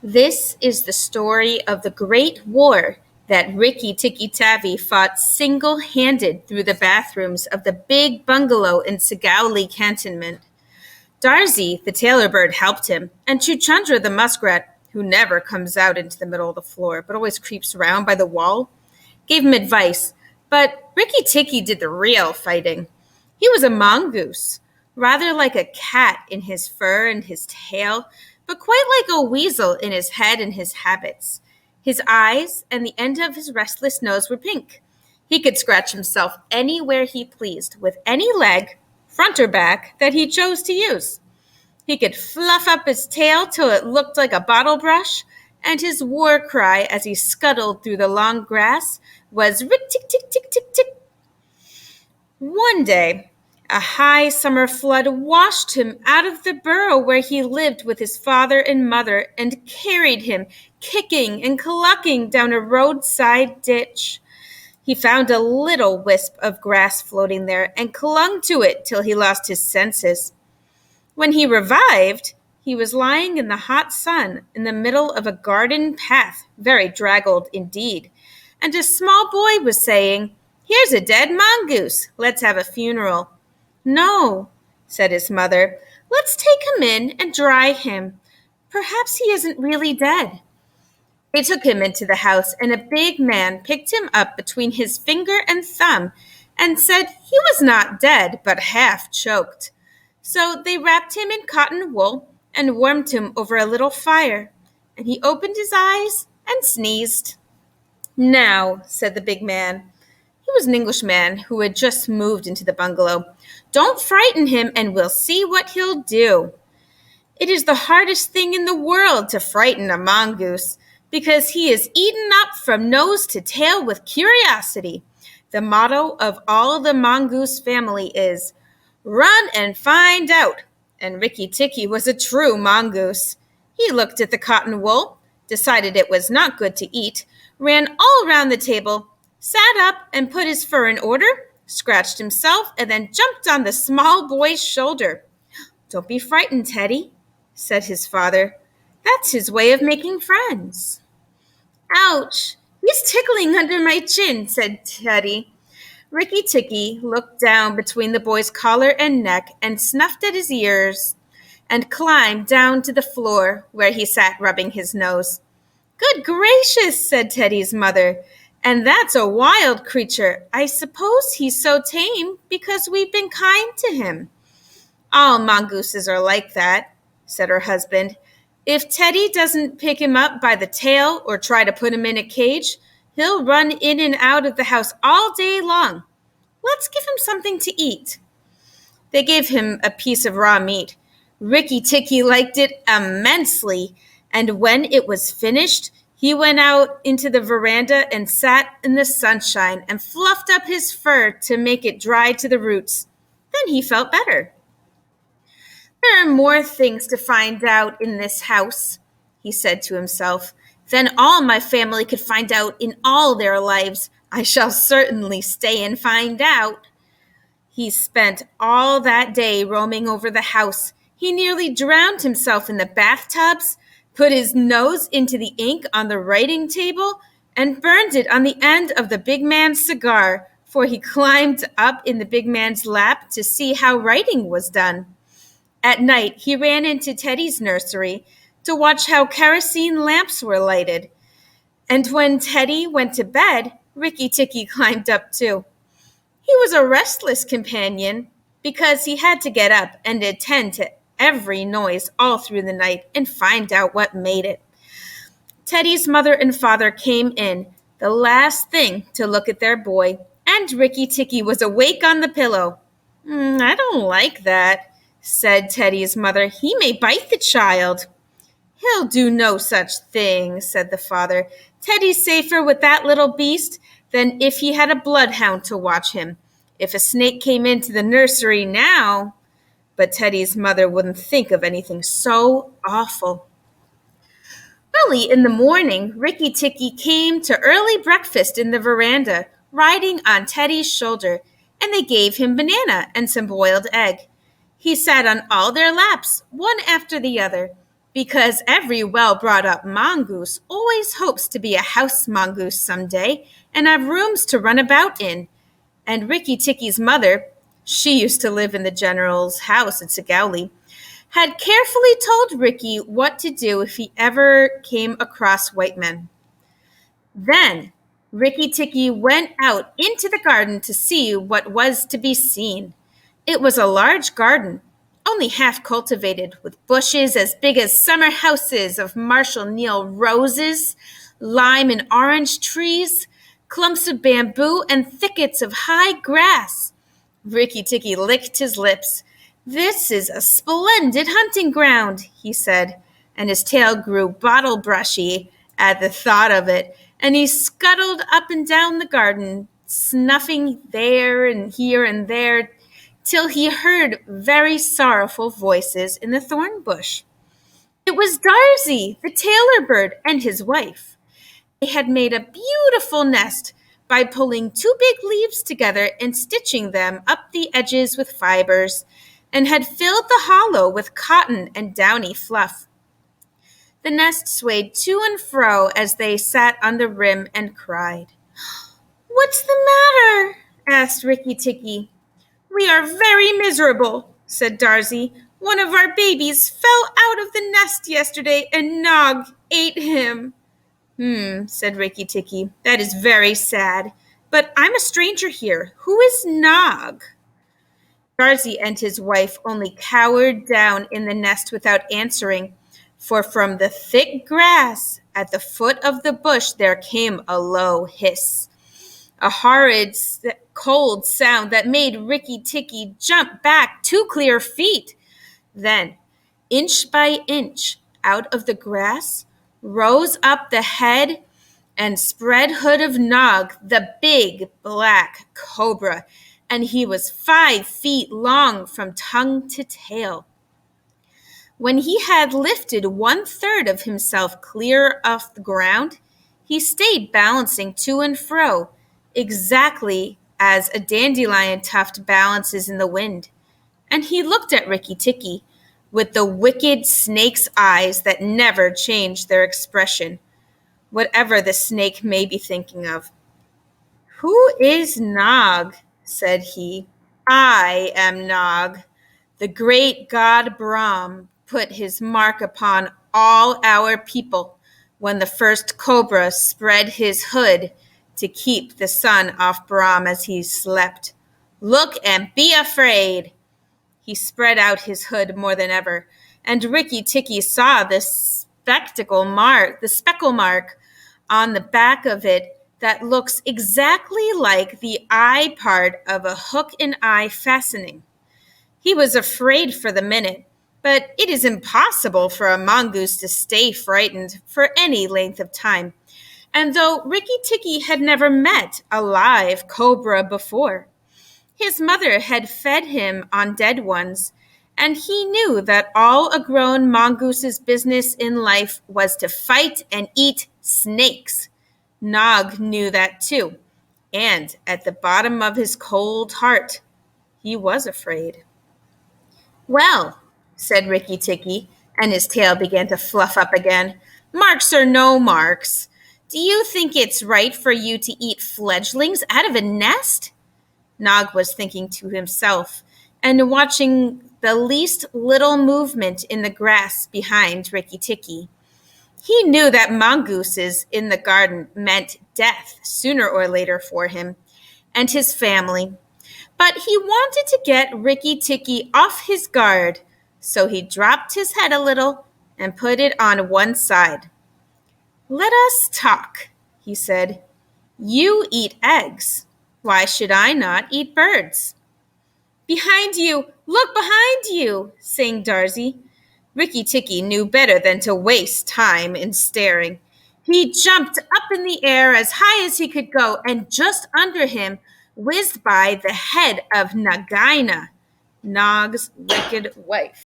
This is the story of the Great War that Rikki, Tikki, Tavi fought single-handed through the bathrooms of the big bungalow in Sigowli Cantonment. Darzy, the tailor bird, helped him, and Chuchandra, the muskrat, who never comes out into the middle of the floor but always creeps around by the wall, gave him advice. But Rikki Tikki did the real fighting. He was a mongoose, rather like a cat in his fur and his tail, but quite like a weasel in his head and his habits. His eyes and the end of his restless nose were pink. He could scratch himself anywhere he pleased with any leg, front or back, that he chose to use. He could fluff up his tail till it looked like a bottle brush, and his war cry as he scuttled through the long grass was "Rik tick tick tick tick tick." One day, a high summer flood washed him out of the burrow where he lived with his father and mother and carried him, kicking and clucking, down a roadside ditch. He found a little wisp of grass floating there and clung to it till he lost his senses. When he revived, he was lying in the hot sun in the middle of a garden path, very draggled indeed, and a small boy was saying, "Here's a dead mongoose. Let's have a funeral." "No," said his mother. "Let's take him in and dry him. Perhaps he isn't really dead." They took him into the house, and a big man picked him up between his finger and thumb and said he was not dead, but half choked. So they wrapped him in cotton wool and warmed him over a little fire, and he opened his eyes and sneezed. "Now," said the big man, he was an Englishman who had just moved into the bungalow, "don't frighten him, and we'll see what he'll do." It is the hardest thing in the world to frighten a mongoose, because he is eaten up from nose to tail with curiosity. The motto of all the mongoose family is, "Run and find out," and Rikki Tikki was a true mongoose. He looked at the cotton wool, decided it was not good to eat, ran all round the table, sat up and put his fur in order, scratched himself, and then jumped on the small boy's shoulder. "Don't be frightened, Teddy," said his father. "That's his way of making friends." "Ouch! He's tickling under my chin," said Teddy. Rikki Tikki looked down between the boy's collar and neck and snuffed at his ears and climbed down to the floor where he sat rubbing his nose. "Good gracious," said Teddy's mother, "and that's a wild creature. I suppose he's so tame because we've been kind to him." "All mongooses are like that," said her husband. "If Teddy doesn't pick him up by the tail or try to put him in a cage, he'll run in and out of the house all day long. Let's give him something to eat." They gave him a piece of raw meat. Rikki Tikki liked it immensely, and when it was finished, he went out into the veranda and sat in the sunshine and fluffed up his fur to make it dry to the roots. Then he felt better. "There are more things to find out in this house," he said to himself, "than all my family could find out in all their lives. I shall certainly stay and find out." He spent all that day roaming over the house. He nearly drowned himself in the bathtubs, put his nose into the ink on the writing table, and burned it on the end of the big man's cigar, for he climbed up in the big man's lap to see how writing was done. At night, he ran into Teddy's nursery to watch how kerosene lamps were lighted. And when Teddy went to bed, Rikki Tikki climbed up too. He was a restless companion because he had to get up and attend to every noise all through the night and find out what made it. Teddy's mother and father came in, the last thing to look at their boy, and Rikki Tikki was awake on the pillow. "I don't like that," said Teddy's mother. "He may bite the child." "He'll do no such thing," said the father. "Teddy's safer with that little beast than if he had a bloodhound to watch him. If a snake came into the nursery now—" But Teddy's mother wouldn't think of anything so awful. Early in the morning, Rikki Tikki came to early breakfast in the veranda, riding on Teddy's shoulder, and they gave him banana and some boiled egg. He sat on all their laps, one after the other. because every well-brought-up mongoose always hopes to be a house mongoose someday and have rooms to run about in. And Rikki Tikki's mother, she used to live in the general's house at Sigowli, had carefully told Rikki what to do if he ever came across white men. Then Rikki Tikki went out into the garden to see what was to be seen. It was a large garden, only half cultivated, with bushes as big as summer houses of Marshall Neal roses, lime and orange trees, clumps of bamboo, and thickets of high grass. Rikki Tikki licked his lips. "This is a splendid hunting ground," he said, and his tail grew bottle brushy at the thought of it, and he scuttled up and down the garden, snuffing there and here and there, till he heard very sorrowful voices in the thorn bush. It was Darzy, the tailor bird, and his wife. They had made a beautiful nest by pulling two big leaves together and stitching them up the edges with fibers, and had filled the hollow with cotton and downy fluff. The nest swayed to and fro as they sat on the rim and cried. "What's the matter?" asked Rikki Tikki. "We are very miserable," said Darzy. "One of our babies fell out of the nest yesterday and Nog ate him." Said Rikki Tikki. "That is very sad. But I'm a stranger here. Who is Nog?" Darzy and his wife only cowered down in the nest without answering, for from the thick grass at the foot of the bush there came a low hiss, a horrid, cold sound that made Rikki Tikki jump back 2 clear feet. Then, inch by inch, out of the grass, rose up the head and spread hood of Nog, the big black cobra, and he was 5 feet long from tongue to tail. When he had lifted 1/3 of himself clear off the ground, he stayed balancing to and fro, exactly as a dandelion tuft balances in the wind. And he looked at Rikki Tikki with the wicked snake's eyes that never changed their expression, whatever the snake may be thinking of. "Who is Nog?" said he. "I am Nog. The great god Brahm put his mark upon all our people when the first cobra spread his hood to keep the sun off Brahm as he slept. Look and be afraid." He spread out his hood more than ever, and Rikki Tikki saw the speckle mark on the back of it that looks exactly like the eye part of a hook and eye fastening. He was afraid for the minute, but it is impossible for a mongoose to stay frightened for any length of time. And though Rikki Tikki had never met a live cobra before, his mother had fed him on dead ones, and he knew that all a grown mongoose's business in life was to fight and eat snakes. Nog knew that too, and at the bottom of his cold heart, he was afraid. "Well," said Rikki Tikki, and his tail began to fluff up again, "marks or no marks, do you think it's right for you to eat fledglings out of a nest?" Nog was thinking to himself and watching the least little movement in the grass behind Rikki Tikki. He knew that mongooses in the garden meant death sooner or later for him and his family. But he wanted to get Rikki Tikki off his guard, so he dropped his head a little and put it on one side. "Let us talk," he said. "You eat eggs. Why should I not eat birds?" "Behind you! Look behind you!" sang Darzy. Rikki Tikki knew better than to waste time in staring. He jumped up in the air as high as he could go, and just under him whizzed by the head of Nagaina, Nog's wicked wife.